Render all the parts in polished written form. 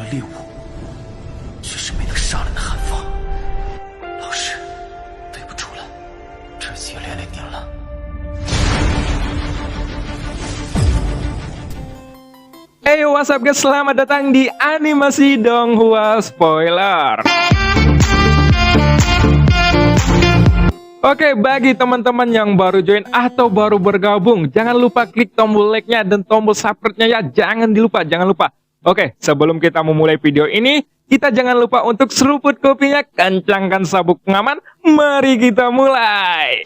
猎物，却是没能杀人的寒风。老师，对不住了，这次也连累您了。Hey, what's up guys? Selamat datang di Animasi Donghua Spoiler. Oke, bagi teman-teman yang baru join atau baru bergabung, jangan lupa klik tombol like-nya dan tombol subscribe-nya ya. Jangan lupa. Oke, sebelum kita memulai video ini, kita jangan lupa untuk seruput kopinya, kencangkan sabuk pengaman. Mari kita mulai.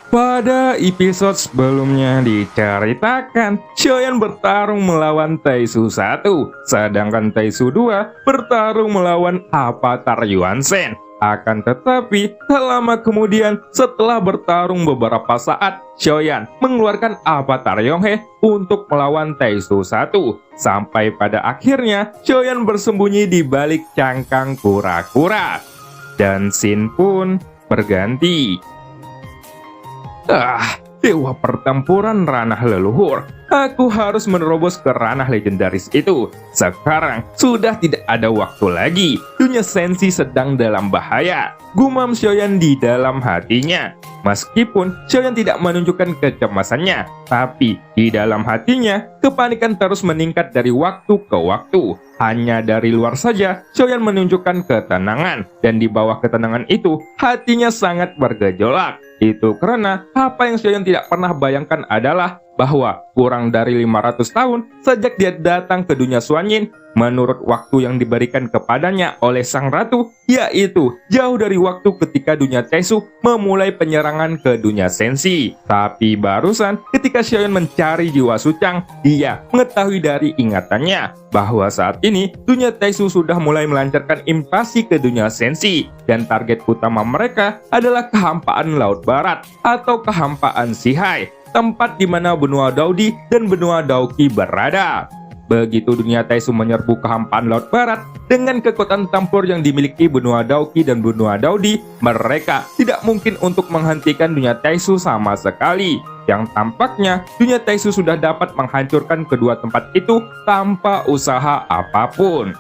Pada episode sebelumnya diceritakan Xiaoyan bertarung melawan Taisu 1, sedangkan Taisu 2 bertarung melawan Avatar Yuan Shen. Akan tetapi, tak lama kemudian setelah bertarung beberapa saat, Xiaoyan mengeluarkan Avatar Yonghe untuk melawan Taisu 1. Sampai pada akhirnya, Xiaoyan bersembunyi di balik cangkang kura-kura. Dan scene pun berganti. Dewa pertempuran ranah leluhur. Aku harus menerobos ke ranah legendaris itu. Sekarang sudah tidak ada waktu lagi. Dunia Senshi sedang dalam bahaya, gumam Xiaoyan di dalam hatinya. Meskipun Xiaoyan tidak menunjukkan kecemasannya, tapi di dalam hatinya kepanikan terus meningkat dari waktu ke waktu. Hanya dari luar saja Xiaoyan menunjukkan ketenangan, dan di bawah ketenangan itu hatinya sangat bergejolak. Itu karena apa yang Xiaoyan tidak pernah bayangkan adalah bahwa kurang dari 500 tahun sejak dia datang ke dunia Xuanyin, menurut waktu yang diberikan kepadanya oleh sang ratu, yaitu jauh dari waktu ketika dunia Taisu memulai penyerangan ke dunia Senshi. Tapi barusan ketika Xiaoyan mencari jiwa Sucang, dia mengetahui dari ingatannya bahwa saat ini dunia Taisu sudah mulai melancarkan invasi ke dunia Senshi, dan target utama mereka adalah kehampaan Laut Barat atau kehampaan Shihai, tempat di mana benua Daodi dan benua Daoqi berada. Begitu dunia Taisu menyerbu kehampaan Laut Barat dengan kekuatan tempur yang dimiliki benua Daoqi dan benua Daodi, mereka tidak mungkin untuk menghentikan dunia Taisu sama sekali. Yang tampaknya dunia Taisu sudah dapat menghancurkan kedua tempat itu tanpa usaha apapun.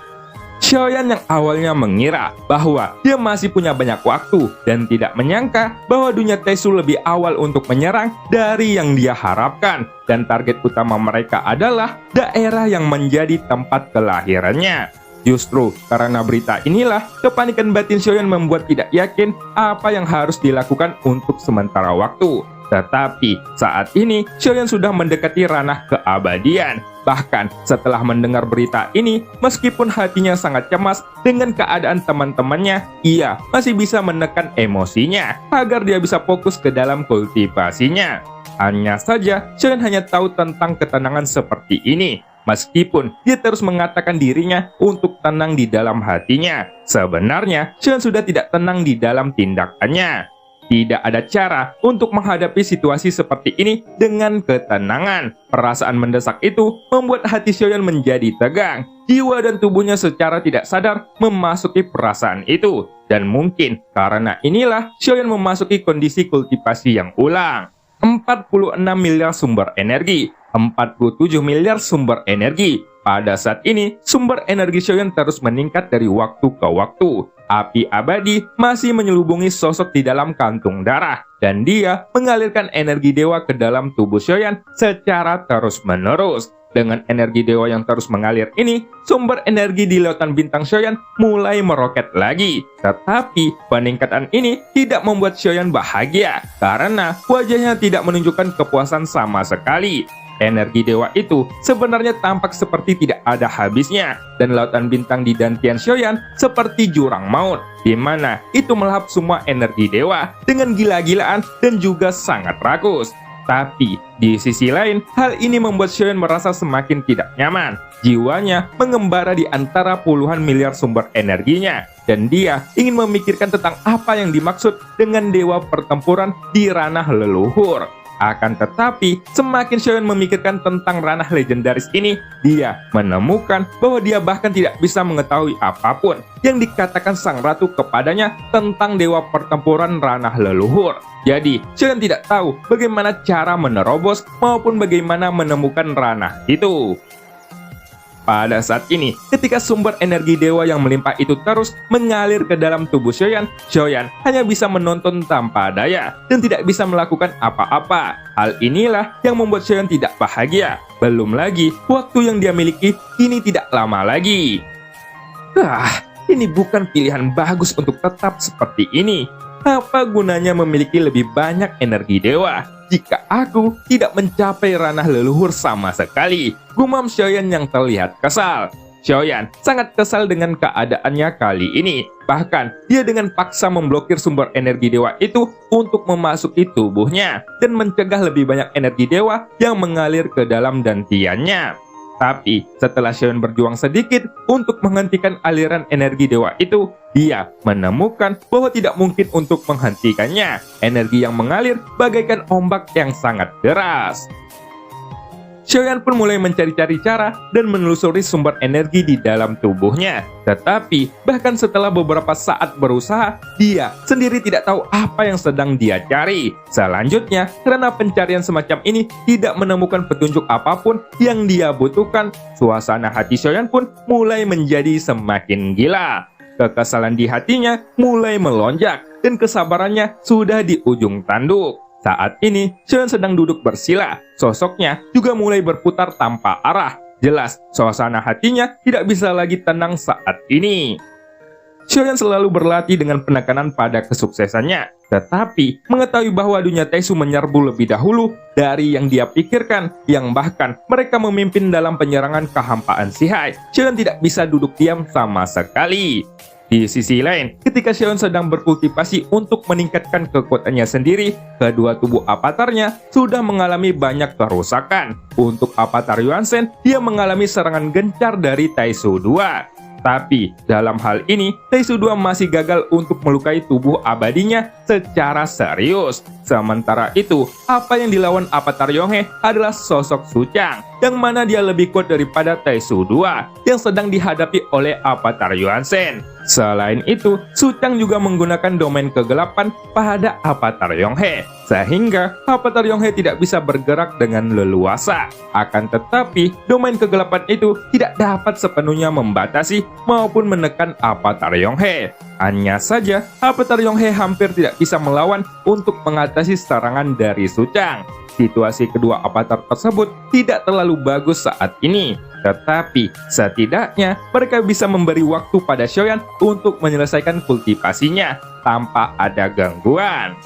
Xiaoyan yang awalnya mengira bahwa dia masih punya banyak waktu dan tidak menyangka bahwa dunia Taisu lebih awal untuk menyerang dari yang dia harapkan, dan target utama mereka adalah daerah yang menjadi tempat kelahirannya. Justru karena berita inilah kepanikan batin Xiaoyan membuat tidak yakin apa yang harus dilakukan untuk sementara waktu. Tetapi saat ini Xiaoyan sudah mendekati ranah keabadian. Bahkan setelah mendengar berita ini, meskipun hatinya sangat cemas dengan keadaan teman-temannya, ia masih bisa menekan emosinya agar dia bisa fokus ke dalam kultivasinya. Hanya saja Xiaoyan hanya tahu tentang ketenangan seperti ini, meskipun dia terus mengatakan dirinya untuk tenang di dalam hatinya. Sebenarnya Xiaoyan sudah tidak tenang di dalam tindakannya. Tidak ada cara untuk menghadapi situasi seperti ini dengan ketenangan. Perasaan mendesak itu membuat hati Xiaoyan menjadi tegang. Jiwa dan tubuhnya secara tidak sadar memasuki perasaan itu. Dan mungkin karena inilah Xiaoyan memasuki kondisi kultivasi yang ulang. 46 miliar sumber energi, 47 miliar sumber energi. Pada saat ini, sumber energi Xiaoyan terus meningkat dari waktu ke waktu. Api abadi masih menyelubungi sosok di dalam kantung darah, dan dia mengalirkan energi dewa ke dalam tubuh Xiaoyan secara terus-menerus. Dengan energi dewa yang terus mengalir ini, sumber energi di lautan bintang Xiaoyan mulai meroket lagi. Tetapi peningkatan ini tidak membuat Xiaoyan bahagia, karena wajahnya tidak menunjukkan kepuasan sama sekali. Energi dewa itu sebenarnya tampak seperti tidak ada habisnya, dan lautan bintang di dantian Xiaoyan seperti jurang maut, di mana itu melahap semua energi dewa dengan gila-gilaan dan juga sangat rakus. Tapi di sisi lain, hal ini membuat Xiaoyan merasa semakin tidak nyaman. Jiwanya mengembara di antara puluhan miliar sumber energinya, dan dia ingin memikirkan tentang apa yang dimaksud dengan dewa pertempuran di ranah leluhur. Akan tetapi, semakin Xiaoyan memikirkan tentang ranah legendaris ini, dia menemukan bahwa dia bahkan tidak bisa mengetahui apapun yang dikatakan sang ratu kepadanya tentang dewa pertempuran ranah leluhur. Jadi, Xiaoyan tidak tahu bagaimana cara menerobos maupun bagaimana menemukan ranah itu. Pada saat ini, ketika sumber energi dewa yang melimpah itu terus mengalir ke dalam tubuh Xiaoyan, Xiaoyan hanya bisa menonton tanpa daya dan tidak bisa melakukan apa-apa. Hal inilah yang membuat Xiaoyan tidak bahagia. Belum lagi, waktu yang dia miliki kini tidak lama lagi. Ini bukan pilihan bagus untuk tetap seperti ini. Apa gunanya memiliki lebih banyak energi dewa jika aku tidak mencapai ranah leluhur sama sekali? Gumam Xiaoyan yang terlihat kesal. Xiaoyan sangat kesal dengan keadaannya kali ini. Bahkan, dia dengan paksa memblokir sumber energi dewa itu untuk memasuki tubuhnya dan mencegah lebih banyak energi dewa yang mengalir ke dalam dantiannya. Tapi, setelah Xiaoyan berjuang sedikit untuk menghentikan aliran energi dewa itu, dia menemukan bahwa tidak mungkin untuk menghentikannya. Energi yang mengalir bagaikan ombak yang sangat deras. Xiaoyan pun mulai mencari-cari cara dan menelusuri sumber energi di dalam tubuhnya. Tetapi, bahkan setelah beberapa saat berusaha, dia sendiri tidak tahu apa yang sedang dia cari. Selanjutnya, karena pencarian semacam ini tidak menemukan petunjuk apapun yang dia butuhkan, suasana hati Xiaoyan pun mulai menjadi semakin gila. Kekesalan di hatinya mulai melonjak dan kesabarannya sudah di ujung tanduk. Saat ini, Xiaoyan sedang duduk bersila. Sosoknya juga mulai berputar tanpa arah. Jelas, suasana hatinya tidak bisa lagi tenang saat ini. Xiaoyan selalu berlatih dengan penekanan pada kesuksesannya. Tetapi, mengetahui bahwa dunia Taisu menyerbu lebih dahulu dari yang dia pikirkan, yang bahkan mereka memimpin dalam penyerangan kehampaan Sihai, Xiaoyan tidak bisa duduk diam sama sekali. Di sisi lain, ketika Xiaoyan sedang berkultivasi untuk meningkatkan kekuatannya sendiri, kedua tubuh avatarnya sudah mengalami banyak kerusakan. Untuk avatar Yuan Shen, dia mengalami serangan gencar dari Taisu 2. Tapi, dalam hal ini, Taisu 2 masih gagal untuk melukai tubuh abadinya secara serius. Sementara itu, apa yang dilawan avatar Yonghe adalah sosok Suchang, yang mana dia lebih kuat daripada Taisu 2 yang sedang dihadapi oleh avatar Yuan Shen. Selain itu, Suchang juga menggunakan domain kegelapan pada avatar Yonghe, sehingga avatar Yonghe tidak bisa bergerak dengan leluasa. Akan tetapi, domain kegelapan itu tidak dapat sepenuhnya membatasi maupun menekan avatar Yonghe. Hanya saja, avatar Yonghe hampir tidak bisa melawan untuk mengatasi serangan dari Suchang. Situasi kedua avatar tersebut tidak terlalu bagus saat ini. Tetapi, setidaknya mereka bisa memberi waktu pada Xiaoyan untuk menyelesaikan kultivasinya tanpa ada gangguan.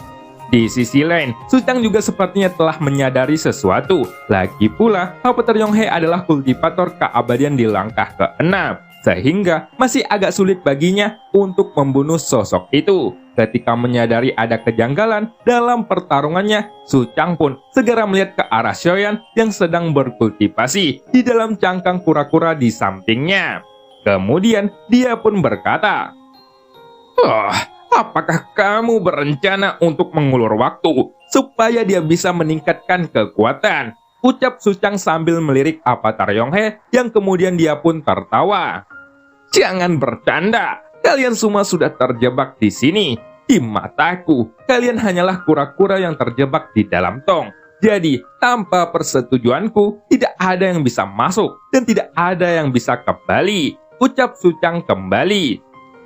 Di sisi lain, Suchang juga sepertinya telah menyadari sesuatu. Lagi pula, avatar Yonghe adalah kultivator keabadian di langkah ke-6, sehingga masih agak sulit baginya untuk membunuh sosok itu. Ketika menyadari ada kejanggalan dalam pertarungannya, Suchang pun segera melihat ke arah Xiaoyan yang sedang berkultivasi di dalam cangkang kura-kura di sampingnya. Kemudian dia pun berkata, apakah kamu berencana untuk mengulur waktu supaya dia bisa meningkatkan kekuatan? Ucap Suchang sambil melirik avatar Yonghe yang kemudian dia pun tertawa. Jangan bercanda, kalian semua sudah terjebak di sini. Di mataku, kalian hanyalah kura-kura yang terjebak di dalam tong. Jadi, tanpa persetujuanku, tidak ada yang bisa masuk dan tidak ada yang bisa kembali. Ucap Suchang kembali.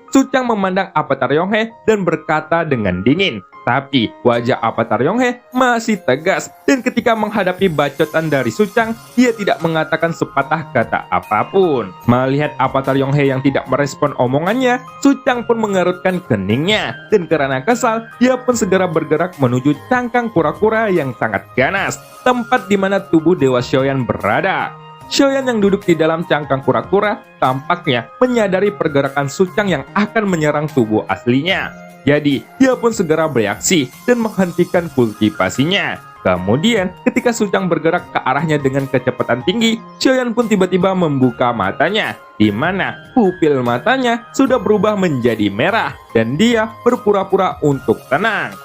Suchang memandang avatar Yonghe dan berkata dengan dingin. Tapi wajah avatar Yonghe masih tegas dan ketika menghadapi bacotan dari Suchang, dia tidak mengatakan sepatah kata apapun. Melihat avatar Yonghe yang tidak merespon omongannya, Suchang pun mengerutkan keningnya dan karena kesal, dia pun segera bergerak menuju cangkang kura-kura yang sangat ganas, tempat di mana tubuh Dewa Xiaoyan berada. Xiaoyan yang duduk di dalam cangkang kura-kura tampaknya menyadari pergerakan Suchang yang akan menyerang tubuh aslinya. Jadi, dia pun segera bereaksi dan menghentikan kultivasinya. Kemudian, ketika Suchang bergerak ke arahnya dengan kecepatan tinggi, Xiaoyan pun tiba-tiba membuka matanya, di mana pupil matanya sudah berubah menjadi merah dan dia berpura-pura untuk tenang.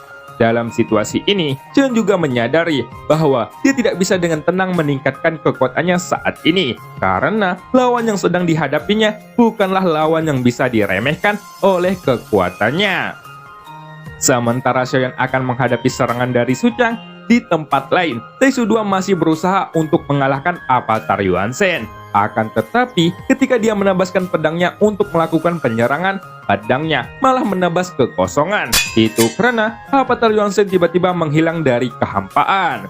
Dalam situasi ini, Chen juga menyadari bahwa dia tidak bisa dengan tenang meningkatkan kekuatannya saat ini karena lawan yang sedang dihadapinya bukanlah lawan yang bisa diremehkan oleh kekuatannya. Sementara Xiaoyan akan menghadapi serangan dari Su Chang, di tempat lain, Taisu 2 masih berusaha untuk mengalahkan Avatar Yuan Shen. Akan tetapi, ketika dia menebaskan pedangnya untuk melakukan penyerangan, pedangnya malah menebas kekosongan. Itu karena Avatar Yuan Shen tiba-tiba menghilang dari kehampaan.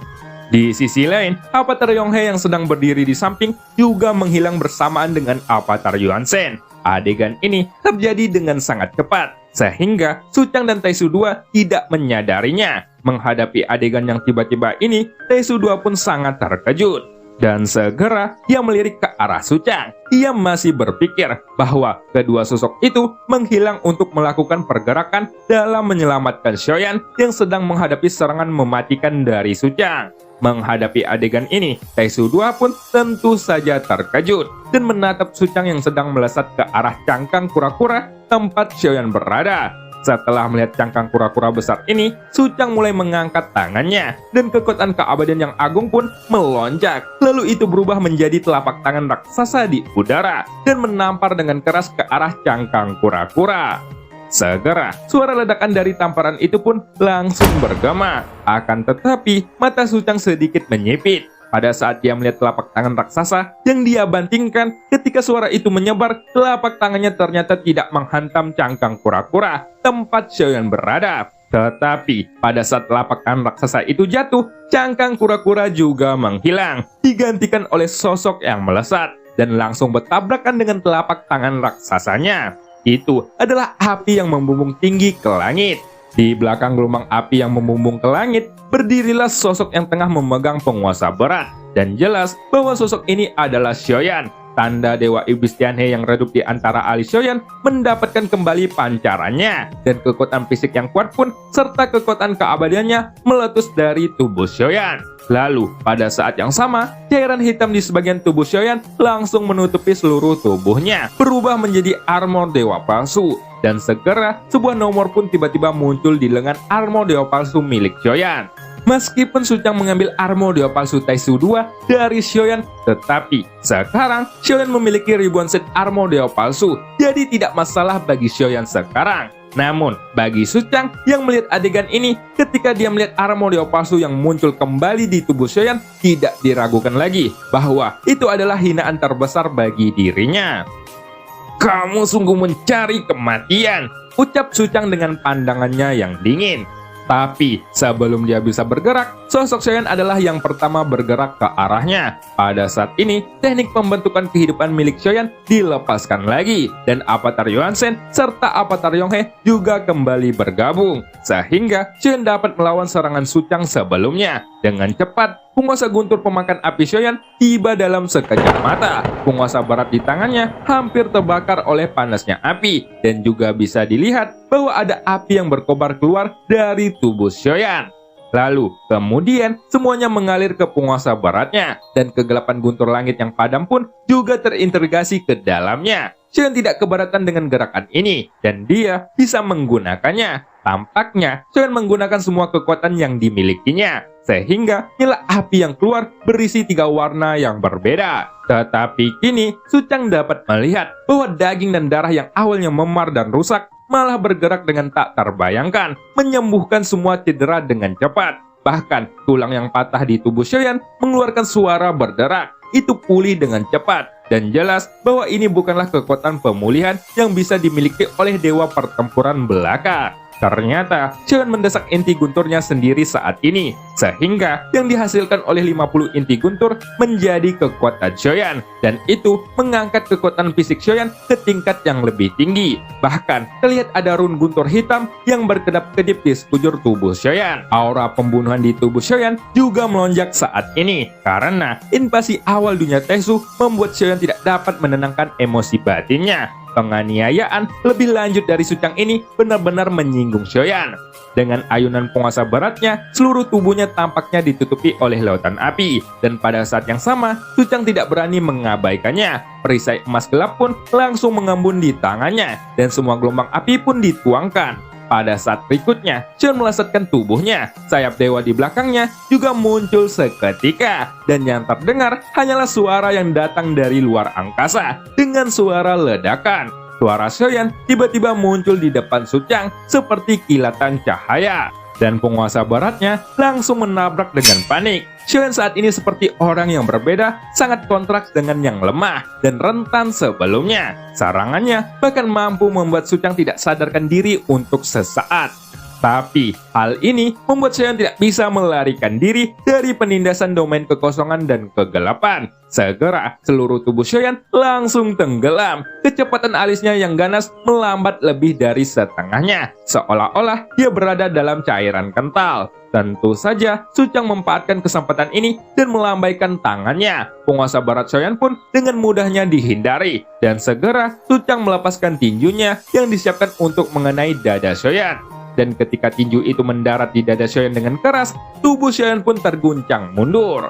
Di sisi lain, Avatar Yonghe yang sedang berdiri di samping juga menghilang bersamaan dengan Avatar Yuan Shen. Adegan ini terjadi dengan sangat cepat, sehingga Su Chang dan Taisu 2 tidak menyadarinya. Menghadapi adegan yang tiba-tiba ini, Taisu 2 pun sangat terkejut. Dan segera ia melirik ke arah Su Chang. Ia masih berpikir bahwa kedua sosok itu menghilang untuk melakukan pergerakan dalam menyelamatkan Xiaoyan yang sedang menghadapi serangan mematikan dari Su Chang. Menghadapi adegan ini, Taisu 2 pun tentu saja terkejut dan menatap Su Chang yang sedang melesat ke arah cangkang kura-kura tempat Xiaoyan berada. Setelah melihat cangkang kura-kura besar ini, Su Chang mulai mengangkat tangannya dan kekuatan keabadian yang agung pun melonjak. Lalu itu berubah menjadi telapak tangan raksasa di udara dan menampar dengan keras ke arah cangkang kura-kura. Segera, suara ledakan dari tamparan itu pun langsung bergema. Akan tetapi, mata Su Chang sedikit menyipit pada saat dia melihat telapak tangan raksasa yang dia bantingkan. Ketika suara itu menyebar, telapak tangannya ternyata tidak menghantam cangkang kura-kura tempat Xiaoyan berada. Tetapi pada saat telapak tangan raksasa itu jatuh, cangkang kura-kura juga menghilang, digantikan oleh sosok yang melesat dan langsung bertabrakan dengan telapak tangan raksasanya. Itu adalah api yang membumbung tinggi ke langit. Di belakang gelombang api yang membumbung ke langit, berdirilah sosok yang tengah memegang penguasa berat. Dan jelas bahwa sosok ini adalah Xiaoyan. Tanda Dewa Iblis Tianhe yang redup di antara alis Xiaoyan mendapatkan kembali pancarannya. Dan kekuatan fisik yang kuat pun, serta kekuatan keabadiannya meletus dari tubuh Xiaoyan. Lalu, pada saat yang sama, cairan hitam di sebagian tubuh Xiaoyan langsung menutupi seluruh tubuhnya, berubah menjadi armor dewa palsu. Dan segera, sebuah nomor pun tiba-tiba muncul di lengan armor dewa palsu milik Xiaoyan. Meskipun Su Chang mengambil armor dewa palsu Taisu 2 dari Xiaoyan, tetapi sekarang Xiaoyan memiliki ribuan set armor dewa palsu, jadi tidak masalah bagi Xiaoyan sekarang. Namun, bagi Su Chang yang melihat adegan ini, ketika dia melihat armor dewa palsu yang muncul kembali di tubuh Xiaoyan, tidak diragukan lagi bahwa itu adalah hinaan terbesar bagi dirinya. "Kamu sungguh mencari kematian," ucap Su Chang dengan pandangannya yang dingin. Tapi sebelum dia bisa bergerak, sosok Xiaoyan adalah yang pertama bergerak ke arahnya. Pada saat ini, teknik pembentukan kehidupan milik Xiaoyan dilepaskan lagi, dan Avatar Yuan Shen serta Avatar Yonghe juga kembali bergabung, sehingga Xiaoyan dapat melawan serangan Su Chang sebelumnya. Dengan cepat, penguasa guntur pemakan api Xiaoyan tiba dalam sekejap mata. Penguasa barat di tangannya hampir terbakar oleh panasnya api, dan juga bisa dilihat bahwa ada api yang berkobar keluar dari tubuh Xiaoyan. Lalu, kemudian semuanya mengalir ke penguasa baratnya, dan kegelapan guntur langit yang padam pun juga terintegrasi ke dalamnya. Xiaoyan tidak keberatan dengan gerakan ini, dan dia bisa menggunakannya. Tampaknya, Xiaoyan menggunakan semua kekuatan yang dimilikinya, sehingga nyala api yang keluar berisi 3 warna yang berbeda. Tetapi kini, Su Chang dapat melihat bahwa daging dan darah yang awalnya memar dan rusak malah bergerak dengan tak terbayangkan, menyembuhkan semua cedera dengan cepat. Bahkan, tulang yang patah di tubuh Xiaoyan mengeluarkan suara berderak. Itu pulih dengan cepat, dan jelas bahwa ini bukanlah kekuatan pemulihan yang bisa dimiliki oleh dewa pertempuran belaka. Ternyata, Xiaoyan mendesak inti gunturnya sendiri saat ini, sehingga yang dihasilkan oleh 50 inti guntur menjadi kekuatan Xiaoyan, dan itu mengangkat kekuatan fisik Xiaoyan ke tingkat yang lebih tinggi. Bahkan, terlihat ada rune guntur hitam yang berkedap-kedip di sekujur tubuh Xiaoyan. Aura pembunuhan di tubuh Xiaoyan juga melonjak saat ini, karena invasi awal dunia Taisu membuat Xiaoyan tidak dapat menenangkan emosi batinnya. Penganiayaan lebih lanjut dari Su Chang ini benar-benar menyinggung Xiaoyan. Dengan ayunan penguasa baratnya, seluruh tubuhnya tampaknya ditutupi oleh lautan api. Dan pada saat yang sama, Su Chang tidak berani mengabaikannya. Perisai emas gelap pun langsung mengembun di tangannya, dan semua gelombang api pun dituangkan. pada saat berikutnya Xion melesetkan tubuhnya, sayap dewa di belakangnya juga muncul seketika, dan yang terdengar hanyalah suara yang datang dari luar angkasa dengan suara ledakan. Suara Xion tiba-tiba muncul di depan Suchang seperti kilatan cahaya, dan penguasa baratnya langsung menabrak dengan panik. Xion saat ini seperti orang yang berbeda, sangat kontras dengan yang lemah dan rentan sebelumnya. Serangannya bahkan mampu membuat Suchang tidak sadarkan diri untuk sesaat. Tapi hal ini membuat Xion tidak bisa melarikan diri dari penindasan domain kekosongan dan kegelapan. Segera seluruh tubuh Xion langsung tenggelam. Kecepatan alisnya yang ganas melambat lebih dari setengahnya, seolah-olah dia berada dalam cairan kental. Tentu saja Suchang memanfaatkan kesempatan ini dan melambaikan tangannya. Penguasa barat Xion pun dengan mudahnya dihindari, dan segera Suchang melepaskan tinjunya yang disiapkan untuk mengenai dada Xion. Dan ketika tinju itu mendarat di dada Xion dengan keras, tubuh Xion pun terguncang mundur.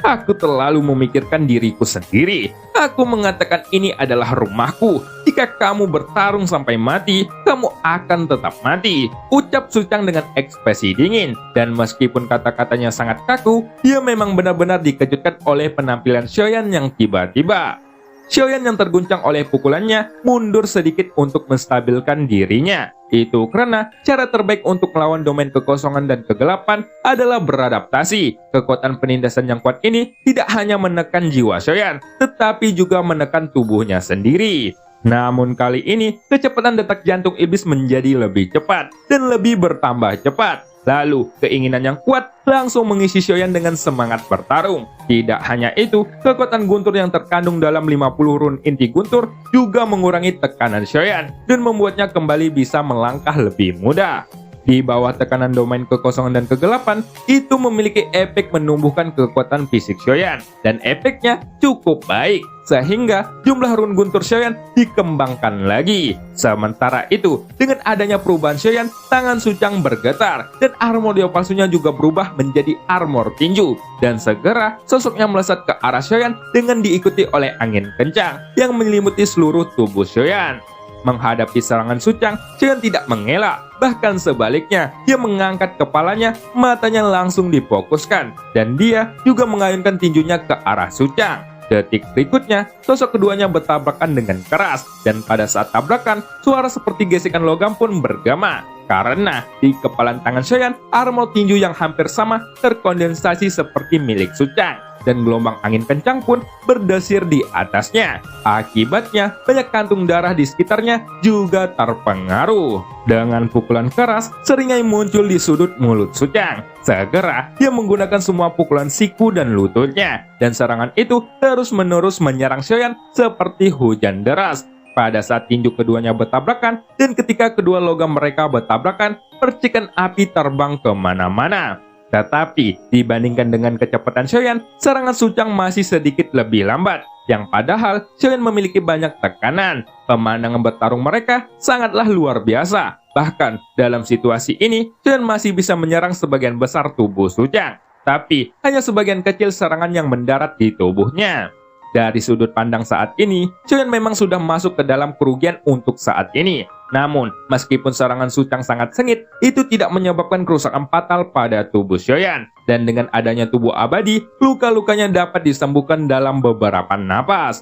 Aku terlalu memikirkan diriku sendiri. Aku mengatakan ini adalah rumahku. Jika kamu bertarung sampai mati, kamu akan tetap mati, ucap Suchang dengan ekspresi dingin. Dan meskipun kata-katanya sangat kaku, dia memang benar-benar dikejutkan oleh penampilan Xion yang tiba-tiba. Xion yang terguncang oleh pukulannya mundur sedikit untuk menstabilkan dirinya. Itu karena cara terbaik untuk melawan domain kekosongan dan kegelapan adalah beradaptasi. Kekuatan penindasan yang kuat ini tidak hanya menekan jiwa Xion, tetapi juga menekan tubuhnya sendiri. Namun kali ini, kecepatan detak jantung iblis menjadi lebih cepat dan lebih bertambah cepat. Lalu, keinginan yang kuat langsung mengisi Xion dengan semangat bertarung. Tidak hanya itu, kekuatan guntur yang terkandung dalam 50 run inti guntur juga mengurangi tekanan Xion dan membuatnya kembali bisa melangkah lebih mudah. Di bawah tekanan domain kekosongan dan kegelapan, itu memiliki efek menumbuhkan kekuatan fisik Xion, dan efeknya cukup baik, sehingga jumlah run guntur Xion dikembangkan lagi. Sementara itu, dengan adanya perubahan Xion, tangan Suchang bergetar, dan armor dewa palsunya juga berubah menjadi armor tinju, dan segera sosoknya melesat ke arah Xion dengan diikuti oleh angin kencang yang menyelimuti seluruh tubuh Xion. Menghadapi serangan Suchang, Xion tidak mengelak. Bahkan sebaliknya, dia mengangkat kepalanya, matanya langsung difokuskan, dan dia juga mengayunkan tinjunya ke arah Suchang. Detik berikutnya, sosok keduanya bertabrakan dengan keras, dan pada saat tabrakan, suara seperti gesekan logam pun bergema. Karena di kepalan tangan Xion, armor tinju yang hampir sama terkondensasi seperti milik Suchang, dan gelombang angin kencang pun berdesir di atasnya. Akibatnya, banyak kantung darah di sekitarnya juga terpengaruh. Dengan pukulan keras, seringai muncul di sudut mulut Suchang. Segera, dia menggunakan semua pukulan siku dan lututnya, dan serangan itu terus-menerus menyerang Xion seperti hujan deras. Pada saat tinju keduanya bertabrakan, dan ketika kedua logam mereka bertabrakan, percikan api terbang kemana-mana. Tetapi, dibandingkan dengan kecepatan Xion, serangan Suchang masih sedikit lebih lambat, yang padahal Xion memiliki banyak tekanan. Pemandangan bertarung mereka sangatlah luar biasa. Bahkan, dalam situasi ini, Xion masih bisa menyerang sebagian besar tubuh Suchang, tapi hanya sebagian kecil serangan yang mendarat di tubuhnya. Dari sudut pandang saat ini, Xion memang sudah masuk ke dalam kerugian untuk saat ini. Namun, meskipun serangan Suchang sangat sengit, itu tidak menyebabkan kerusakan fatal pada tubuh Xion. Dan dengan adanya tubuh abadi, luka-lukanya dapat disembuhkan dalam beberapa napas.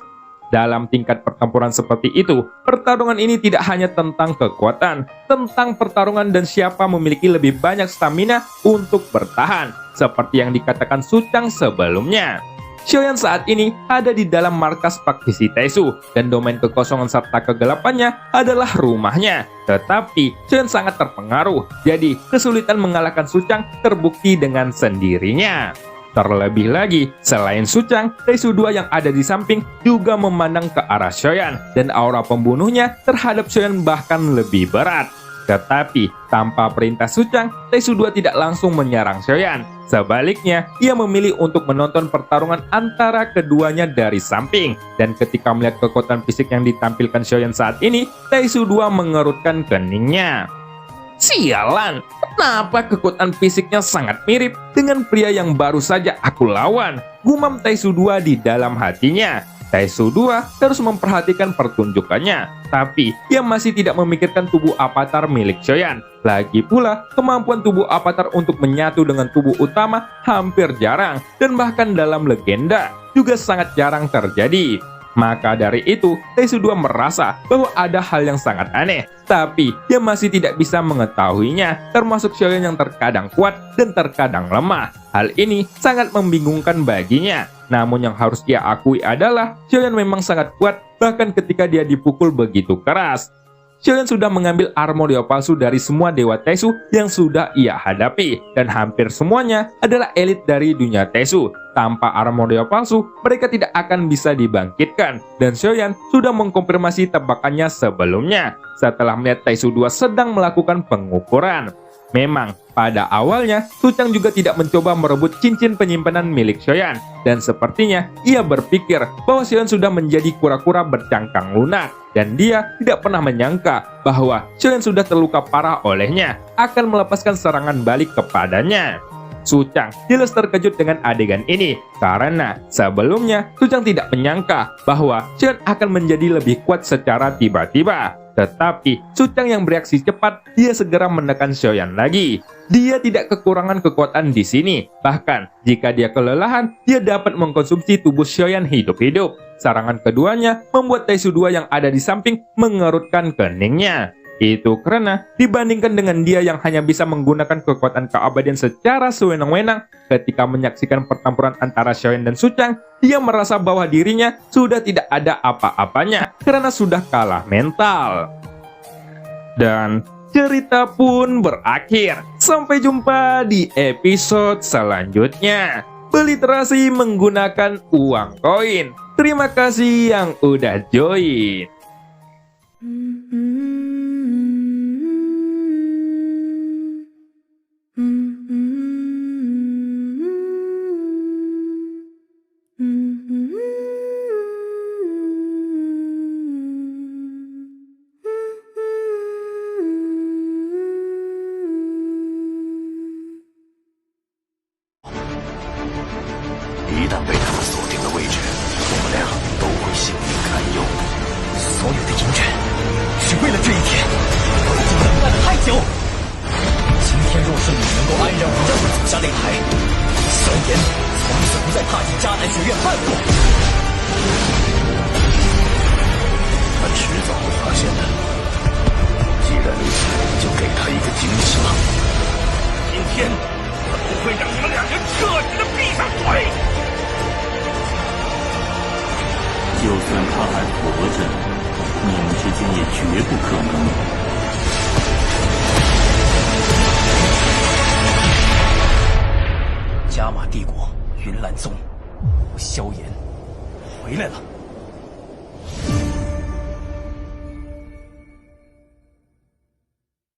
Dalam tingkat pertempuran seperti itu, pertarungan ini tidak hanya tentang kekuatan, tentang pertarungan dan siapa memiliki lebih banyak stamina untuk bertahan, seperti yang dikatakan Suchang sebelumnya. Xion saat ini ada di dalam markas praktisi Taesu, dan domain kekosongan serta kegelapannya adalah rumahnya. Tetapi Xion sangat terpengaruh, jadi kesulitan mengalahkan Suchang terbukti dengan sendirinya. Terlebih lagi, selain Suchang, Taesu 2 yang ada di samping juga memandang ke arah Xion, dan aura pembunuhnya terhadap Xion bahkan lebih berat. Tetapi, tanpa perintah Suchang, Taesu 2 tidak langsung menyerang Xion. Sebaliknya, ia memilih untuk menonton pertarungan antara keduanya dari samping. Dan ketika melihat kekuatan fisik yang ditampilkan Xion saat ini, Taesu 2 mengerutkan keningnya. Sialan, kenapa kekuatan fisiknya sangat mirip dengan pria yang baru saja aku lawan? Gumam Taesu 2 di dalam hatinya. Taisu 2 terus memperhatikan pertunjukannya, tapi ia masih tidak memikirkan tubuh avatar milik Shoyan. Lagi pula, kemampuan tubuh avatar untuk menyatu dengan tubuh utama hampir jarang, dan bahkan dalam legenda juga sangat jarang terjadi. Maka dari itu, Taisu 2 merasa bahwa ada hal yang sangat aneh, tapi dia masih tidak bisa mengetahuinya, termasuk Shoyan yang terkadang kuat dan terkadang lemah. Hal ini sangat membingungkan baginya. Namun yang harus ia akui adalah Shoyan memang sangat kuat, bahkan ketika dia dipukul begitu keras. Shoyan sudah mengambil armor dewa palsu dari semua dewa Taisu yang sudah ia hadapi, dan hampir semuanya adalah elit dari dunia Taisu. Tanpa armor dewa palsu, mereka tidak akan bisa dibangkitkan, dan Shoyan sudah mengkonfirmasi tebakannya sebelumnya setelah melihat Taisu 2 sedang melakukan pengukuran. Memang, pada awalnya, Su Chang juga tidak mencoba merebut cincin penyimpanan milik Shoyan, dan sepertinya ia berpikir bahwa Shoyan sudah menjadi kura-kura bercangkang lunak, dan dia tidak pernah menyangka bahwa Shoyan sudah terluka parah olehnya, akan melepaskan serangan balik kepadanya. Su Chang jelas terkejut dengan adegan ini, karena sebelumnya Su Chang tidak menyangka bahwa Shoyan akan menjadi lebih kuat secara tiba-tiba. Tetapi Su Chang yang bereaksi cepat, dia segera menekan Shoyan lagi. Dia tidak kekurangan kekuatan di sini. Bahkan, jika dia kelelahan, dia dapat mengkonsumsi tubuh Shoyan hidup-hidup. Serangan keduanya membuat Taisu 2 yang ada di samping mengerutkan keningnya. Itu karena dibandingkan dengan dia yang hanya bisa menggunakan kekuatan keabadian secara sewenang-wenang ketika menyaksikan pertempuran antara Shoyan dan Su Chang, dia merasa bahwa dirinya sudah tidak ada apa-apanya karena sudah kalah mental. Dan cerita pun berakhir. Sampai jumpa di episode selanjutnya. Berliterasi menggunakan uang koin. Terima kasih yang udah join.加玛帝国云岚宗，萧炎回来了。